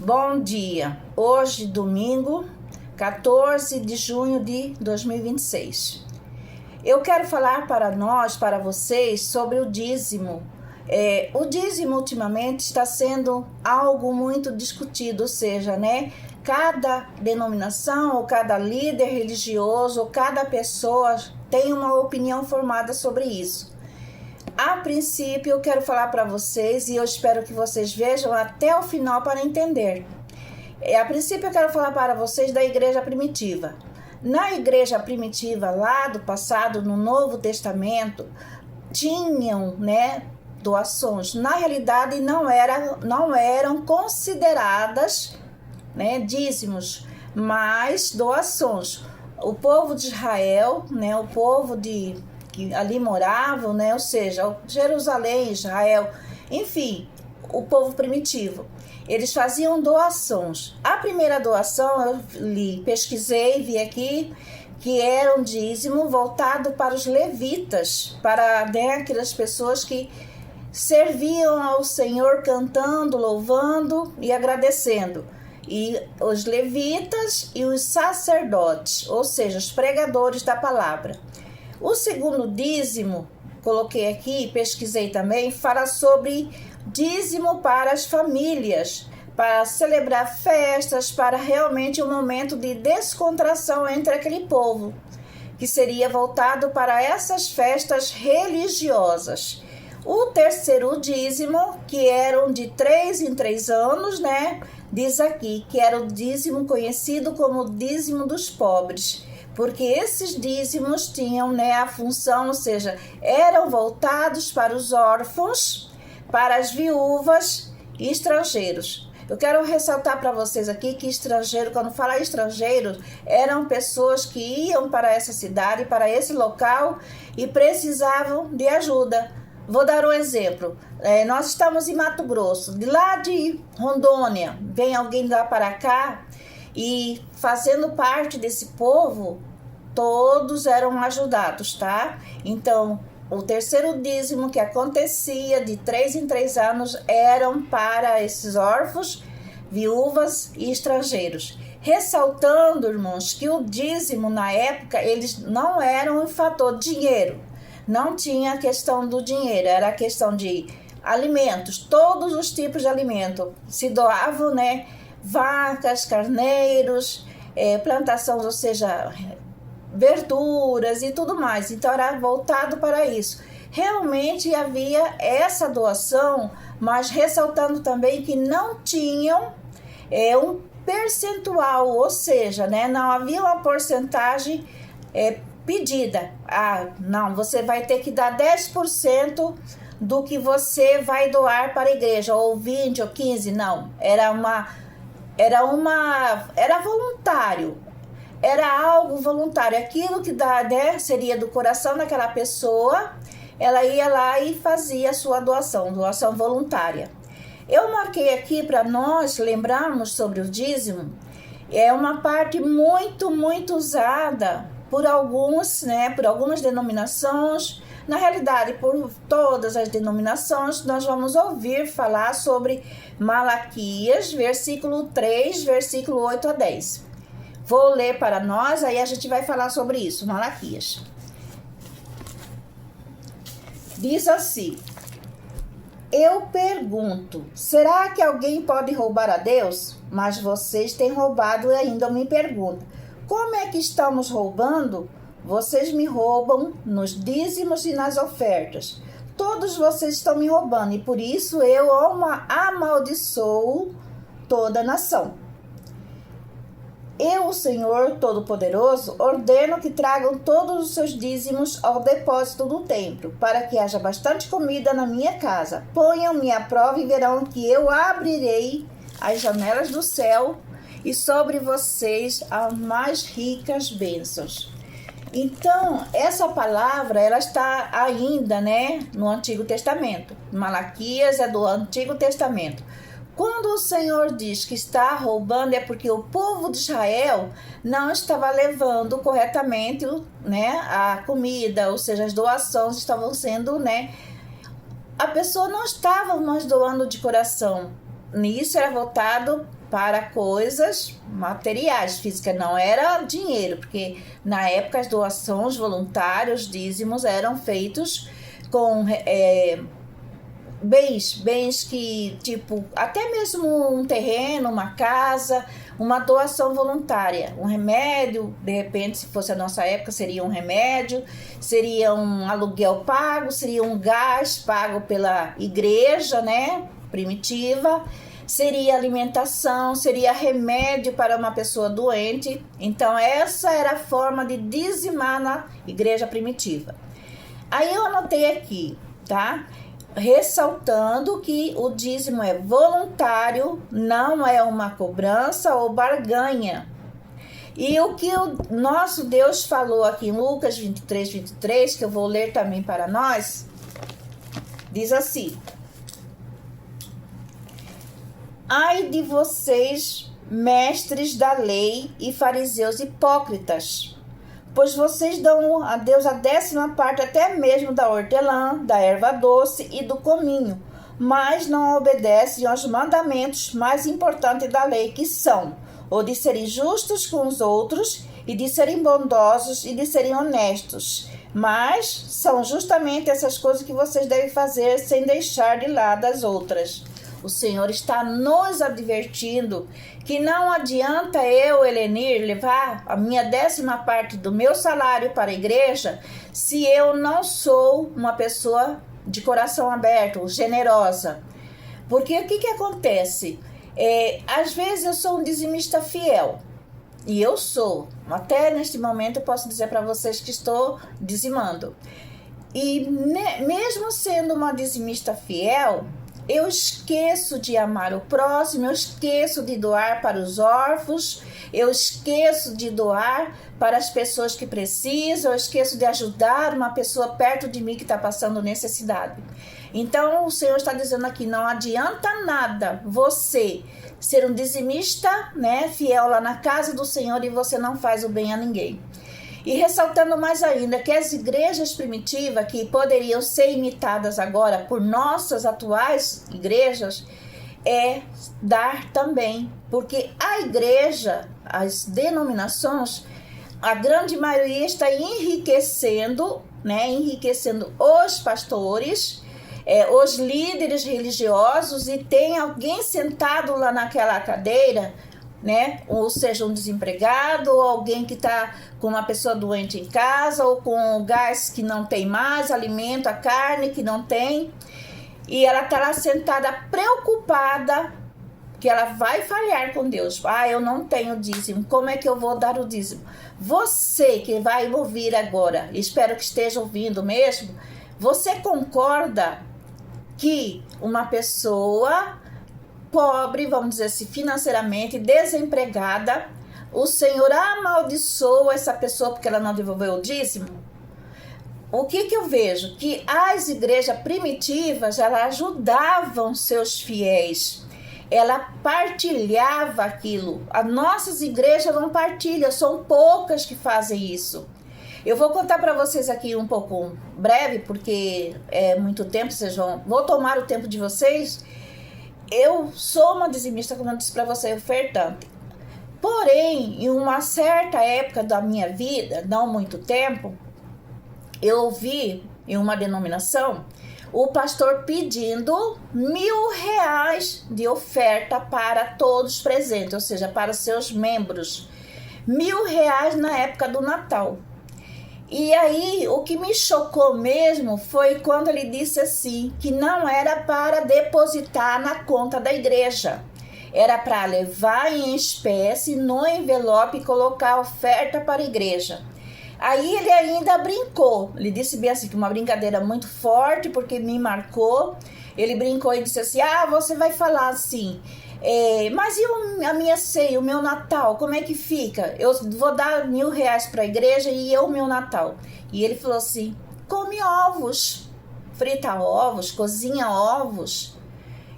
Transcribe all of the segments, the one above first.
Bom dia, hoje domingo, 14 de junho de 2026. Eu quero falar para vocês, sobre o dízimo. O dízimo ultimamente está sendo algo muito discutido, ou seja, cada denominação, ou cada líder religioso, ou cada pessoa tem uma opinião formada sobre isso. A princípio, eu quero falar para vocês, e eu espero que vocês vejam até o final para entender. A princípio, eu quero falar para vocês da igreja primitiva. Na igreja primitiva, lá do passado, no Novo Testamento, tinham, doações. Na realidade, não eram consideradas, dízimos, mas doações. O povo de Israel, o povo que ali moravam, ou seja, Jerusalém, Israel, enfim, o povo primitivo, eles faziam doações. A primeira doação, eu pesquisei, vi aqui, que era um dízimo voltado para os levitas, para aquelas pessoas que serviam ao Senhor cantando, louvando e agradecendo. E os levitas e os sacerdotes, ou seja, os pregadores da palavra. O segundo dízimo, coloquei aqui, pesquisei também, fala sobre dízimo para as famílias, para celebrar festas, para realmente um momento de descontração entre aquele povo, que seria voltado para essas festas religiosas. O terceiro dízimo, que eram de 3 em 3 anos, diz aqui, que era o dízimo conhecido como dízimo dos pobres, porque esses dízimos tinham a função, ou seja, eram voltados para os órfãos, para as viúvas e estrangeiros. Eu quero ressaltar para vocês aqui que estrangeiro, quando fala estrangeiro, eram pessoas que iam para essa cidade, para esse local e precisavam de ajuda. Vou dar um exemplo. Nós estamos em Mato Grosso, de lá de Rondônia, vem alguém lá para cá e fazendo parte desse povo, todos eram ajudados, tá? Então, o terceiro dízimo que acontecia de 3 em 3 anos eram para esses órfãos, viúvas e estrangeiros. Ressaltando, irmãos, que o dízimo na época, eles não eram um fator dinheiro. Não tinha a questão do dinheiro, era a questão de alimentos, todos os tipos de alimento. Se doavam, vacas, carneiros, plantações, ou seja, verduras e tudo mais. Então era voltado para isso. Realmente havia essa doação, mas ressaltando também que não tinham um percentual, ou seja, não havia uma porcentagem pedida. Não, você vai ter que dar 10% do que você vai doar para a igreja, ou 20 ou 15, não. Era voluntário. Era algo voluntário. Aquilo que seria do coração daquela pessoa, ela ia lá e fazia a sua doação voluntária. Eu marquei aqui para nós lembrarmos sobre o dízimo. É uma parte muito, muito usada por algumas denominações. Na realidade, por todas as denominações, nós vamos ouvir falar sobre Malaquias, versículo 3, versículo 8 a 10. Vou ler para nós, aí a gente vai falar sobre isso, Malaquias. Diz assim: eu pergunto, será que alguém pode roubar a Deus? Mas vocês têm roubado e ainda me perguntam, como é que estamos roubando? Vocês me roubam nos dízimos e nas ofertas. Todos vocês estão me roubando e por isso eu amaldiçoo toda a nação. Eu, o Senhor Todo-Poderoso, ordeno que tragam todos os seus dízimos ao depósito do templo, para que haja bastante comida na minha casa. Ponham-me à prova e verão que eu abrirei as janelas do céu e sobre vocês as mais ricas bênçãos. Então, essa palavra, ela está ainda, no Antigo Testamento. Malaquias é do Antigo Testamento. Quando o Senhor diz que está roubando, é porque o povo de Israel não estava levando corretamente, a comida, ou seja, as doações estavam sendo, a pessoa não estava mais doando de coração. nisso era voltado para coisas materiais, físicas, não era dinheiro, porque na época as doações voluntárias, dízimos, eram feitos com bens que, tipo, até mesmo um terreno, uma casa, uma doação voluntária, um remédio, de repente, se fosse a nossa época, seria um remédio, seria um aluguel pago, seria um gás pago pela igreja, né, primitiva, seria alimentação, seria remédio para uma pessoa doente. Então, essa era a forma de dizimar na igreja primitiva. Aí eu anotei aqui, tá? Ressaltando que o dízimo é voluntário, não é uma cobrança ou barganha. E o que o nosso Deus falou aqui em Lucas 23, que eu vou ler também para nós, diz assim: ai de vocês, mestres da lei e fariseus hipócritas, pois vocês dão a Deus a 10ª parte até mesmo da hortelã, da erva doce e do cominho, mas não obedecem aos mandamentos mais importantes da lei, que são o de serem justos com os outros, e de serem bondosos e de serem honestos. Mas são justamente essas coisas que vocês devem fazer sem deixar de lado as outras. O Senhor está nos advertindo que não adianta eu, Helenir, levar a minha 10ª parte do meu salário para a igreja se eu não sou uma pessoa de coração aberto, generosa. Porque o que acontece? Às vezes eu sou um dizimista fiel, e eu sou, até neste momento eu posso dizer para vocês que estou dizimando. E mesmo sendo uma dizimista fiel, eu esqueço de amar o próximo, eu esqueço de doar para os órfãos, eu esqueço de doar para as pessoas que precisam, eu esqueço de ajudar uma pessoa perto de mim que está passando necessidade. Então o Senhor está dizendo aqui, não adianta nada você ser um dizimista, né, fiel lá na casa do Senhor, e você não faz o bem a ninguém. E ressaltando mais ainda que as igrejas primitivas, que poderiam ser imitadas agora por nossas atuais igrejas, é dar também. Porque a igreja, as denominações, a grande maioria está enriquecendo, né? Enriquecendo os pastores, os líderes religiosos, e tem alguém sentado lá naquela cadeira, né? Ou seja, um desempregado, ou alguém que está com uma pessoa doente em casa, ou com o gás que não tem mais, alimento, a carne que não tem, e ela está lá sentada preocupada que ela vai falhar com Deus. Eu não tenho dízimo, como é que eu vou dar o dízimo? Você que vai ouvir agora, espero que esteja ouvindo mesmo, você concorda que uma pessoa pobre, vamos dizer assim, financeiramente desempregada, o Senhor amaldiçoa essa pessoa porque ela não devolveu o dízimo? O que eu vejo? Que as igrejas primitivas, elas ajudavam seus fiéis, ela partilhava aquilo. As nossas igrejas não partilham, são poucas que fazem isso. Eu vou contar para vocês aqui um pouco breve, porque é muito tempo, vou tomar o tempo de vocês. Eu sou uma dizimista, como eu disse para você, ofertante. Porém, em uma certa época da minha vida, não muito tempo, eu ouvi em uma denominação o pastor pedindo R$1.000 de oferta para todos presentes, ou seja, para seus membros. R$1.000 na época do Natal. E aí, o que me chocou mesmo foi quando ele disse assim, que não era para depositar na conta da igreja, era para levar em espécie no envelope e colocar a oferta para a igreja. Aí ele ainda brincou, ele disse bem assim, que uma brincadeira muito forte, porque me marcou. Ele brincou e disse assim, você vai falar assim, mas e a minha ceia, o meu Natal, como é que fica? Eu vou dar R$1.000 para a igreja e o meu Natal. E ele falou assim, come ovos, frita ovos, cozinha ovos.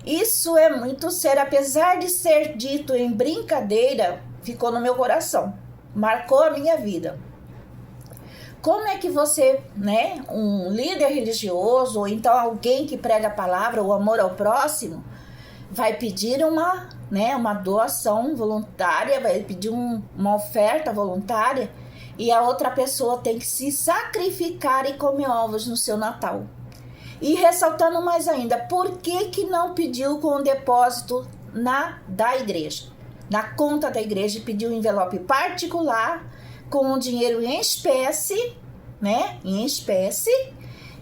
Isso é muito sério, apesar de ser dito em brincadeira, ficou no meu coração, marcou a minha vida. Como é que você, né, um líder religioso, ou então alguém que prega a palavra, o amor ao próximo, vai pedir uma doação voluntária, vai pedir uma oferta voluntária, e a outra pessoa tem que se sacrificar e comer ovos no seu Natal. E ressaltando mais ainda, por que não pediu com o depósito da igreja? Na conta da igreja, pediu um envelope particular, com o dinheiro em espécie, né? Em espécie.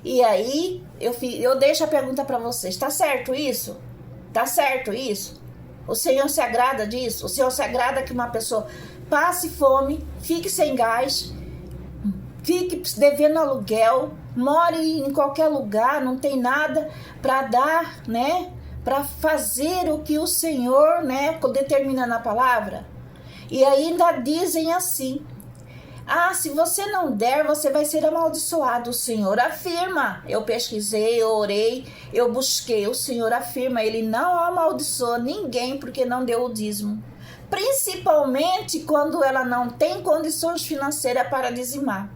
E aí, eu deixo a pergunta para vocês, tá certo isso? Tá certo isso? O Senhor se agrada disso? O Senhor se agrada que uma pessoa passe fome, fique sem gás, fique devendo aluguel, more em qualquer lugar, não tem nada para dar, né? Para fazer o que o Senhor, né, determina na palavra? E ainda dizem assim: se você não der, você vai ser amaldiçoado. O Senhor afirma. Eu pesquisei, eu orei, eu busquei. O Senhor afirma, Ele não amaldiçoa ninguém porque não deu o dízimo. Principalmente quando ela não tem condições financeiras para dizimar.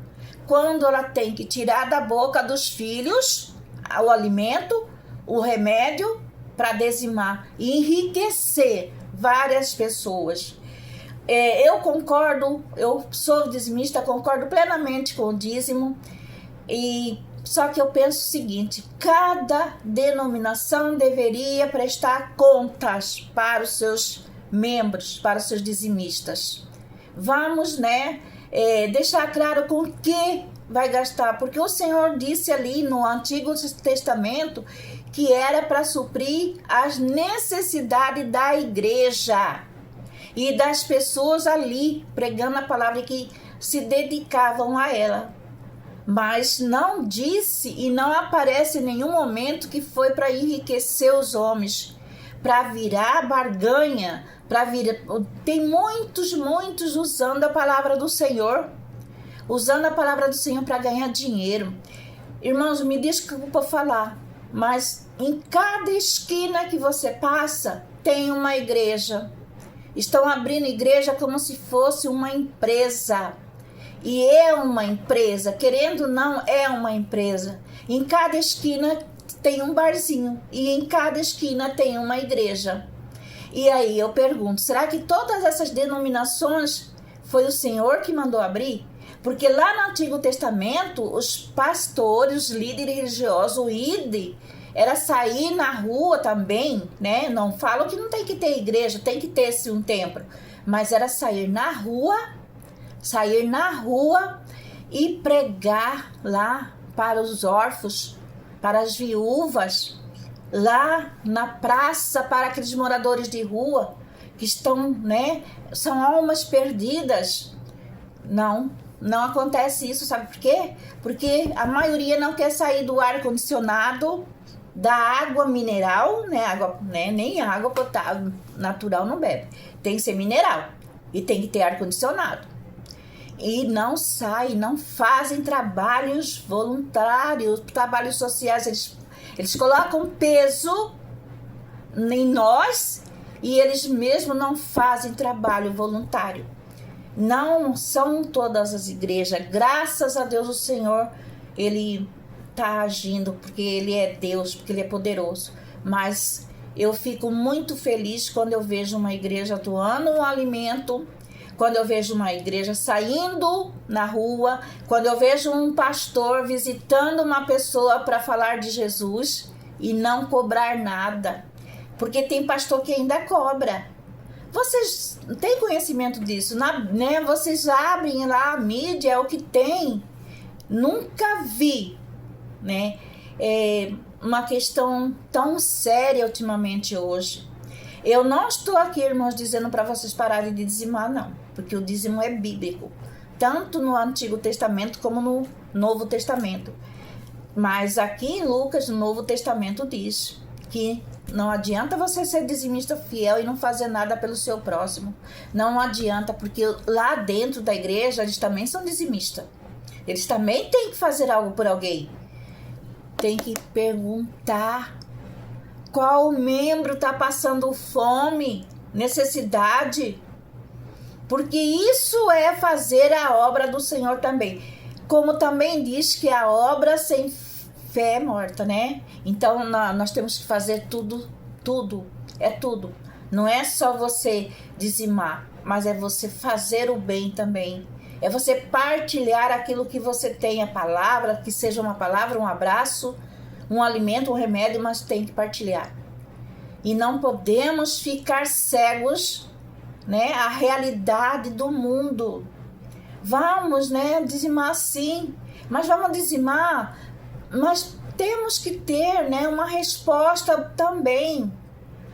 Quando ela tem que tirar da boca dos filhos o alimento, o remédio, para dizimar e enriquecer várias pessoas. Eu concordo, eu sou dizimista, concordo plenamente com o dízimo, só que eu penso o seguinte: cada denominação deveria prestar contas para os seus membros, para os seus dizimistas. Vamos, deixar claro com o que vai gastar, porque o Senhor disse ali no Antigo Testamento que era para suprir as necessidades da igreja e das pessoas ali pregando a palavra que se dedicavam a ela. Mas não disse e não aparece em nenhum momento que foi para enriquecer os homens, para virar barganha, tem muitos usando a palavra do Senhor, para ganhar dinheiro. Irmãos, me desculpa falar, mas em cada esquina que você passa tem uma igreja. Estão abrindo igreja como se fosse uma empresa. E é uma empresa, querendo ou não, é uma empresa. Em cada esquina tem um barzinho e em cada esquina tem uma igreja. E aí eu pergunto, será que todas essas denominações foi o Senhor que mandou abrir? Porque lá no Antigo Testamento, os pastores, os líderes religiosos, o ID, era sair na rua também, né? Não falo que não tem que ter igreja, tem que ter sim um templo, mas era sair na rua e pregar lá para os órfãos, para as viúvas, lá na praça, para aqueles moradores de rua que estão, são almas perdidas. Não acontece isso, sabe por quê? Porque a maioria não quer sair do ar-condicionado, da água mineral, nem água potável natural não bebe. Tem que ser mineral e tem que ter ar-condicionado. E não fazem trabalhos voluntários, trabalhos sociais. Eles colocam peso em nós e eles mesmos não fazem trabalho voluntário. Não são todas as igrejas. Graças a Deus o Senhor, Ele está agindo, porque Ele é Deus, porque Ele é poderoso. Mas eu fico muito feliz quando eu vejo uma igreja doando um alimento, quando eu vejo uma igreja saindo na rua, quando eu vejo um pastor visitando uma pessoa para falar de Jesus e não cobrar nada. Porque tem pastor que ainda cobra. Vocês têm conhecimento disso, Vocês abrem lá a mídia, é o que tem. Nunca vi, uma questão tão séria ultimamente hoje. Eu não estou aqui, irmãos, dizendo para vocês pararem de dizimar, não. Porque o dízimo é bíblico. Tanto no Antigo Testamento como no Novo Testamento. Mas aqui em Lucas, no Novo Testamento, diz que não adianta você ser dizimista fiel e não fazer nada pelo seu próximo. Não adianta, porque lá dentro da igreja eles também são dizimistas. Eles também têm que fazer algo por alguém. Tem que perguntar qual membro está passando fome, necessidade. Porque isso é fazer a obra do Senhor também. Como também diz que a obra sem fé é morta, Então nós temos que fazer tudo é tudo. Não é só você dizimar, mas é você fazer o bem também. É você partilhar aquilo que você tem, a palavra, que seja uma palavra, um abraço, um alimento, um remédio, mas tem que partilhar. E não podemos ficar cegos, né, à realidade do mundo. Vamos, né, dizimar sim, mas vamos dizimar, mas temos que ter, né, uma resposta também,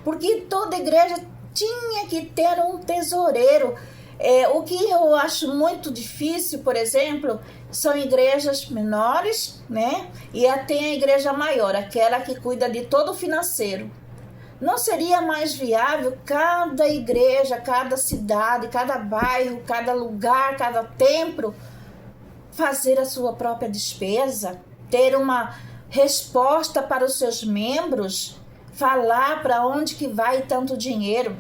porque toda igreja tinha que ter um tesoureiro. O que eu acho muito difícil, por exemplo, são igrejas menores, né, e tem a igreja maior, aquela que cuida de todo o financeiro. Não seria mais viável cada igreja, cada cidade, cada bairro, cada lugar, cada templo fazer a sua própria despesa, ter uma resposta para os seus membros, falar para onde que vai tanto dinheiro?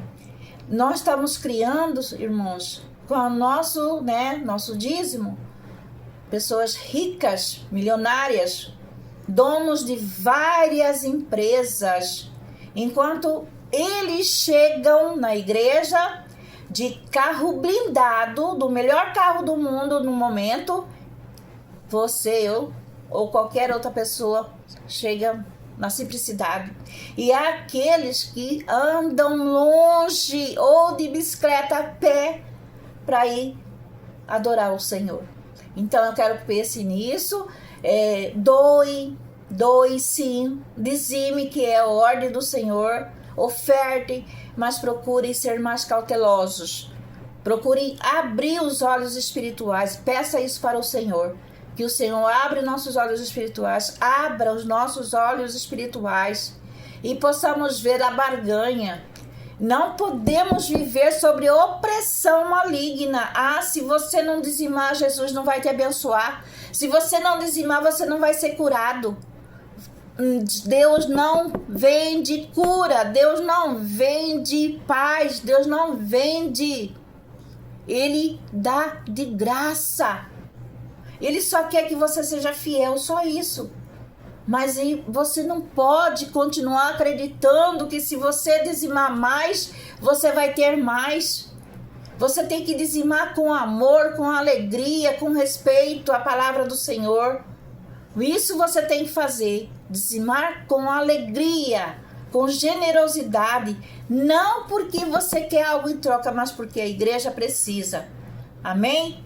Nós estamos criando, irmãos, com o nosso dízimo, pessoas ricas, milionárias, donos de várias empresas, enquanto eles chegam na igreja de carro blindado, do melhor carro do mundo no momento, você, eu ou qualquer outra pessoa chega na simplicidade. E há aqueles que andam longe ou de bicicleta a pé para ir adorar o Senhor. Então eu quero que pense nisso, doe sim, dizime, que é a ordem do Senhor, oferte, mas procure ser mais cautelosos, procure abrir os olhos espirituais, peça isso para o Senhor, que o Senhor abra nossos olhos espirituais, abra os nossos olhos espirituais e possamos ver a barganha. Não podemos viver sobre opressão maligna. Se você não dizimar, Jesus não vai te abençoar. Se você não dizimar, você não vai ser curado. Deus não vende cura, Deus não vende paz, Deus não vende. Ele dá de graça. Ele só quer que você seja fiel, só isso. Mas você não pode continuar acreditando que se você dizimar mais, você vai ter mais. Você tem que dizimar com amor, com alegria, com respeito à palavra do Senhor. Isso você tem que fazer, dizimar com alegria, com generosidade, não porque você quer algo em troca, mas porque a igreja precisa. Amém?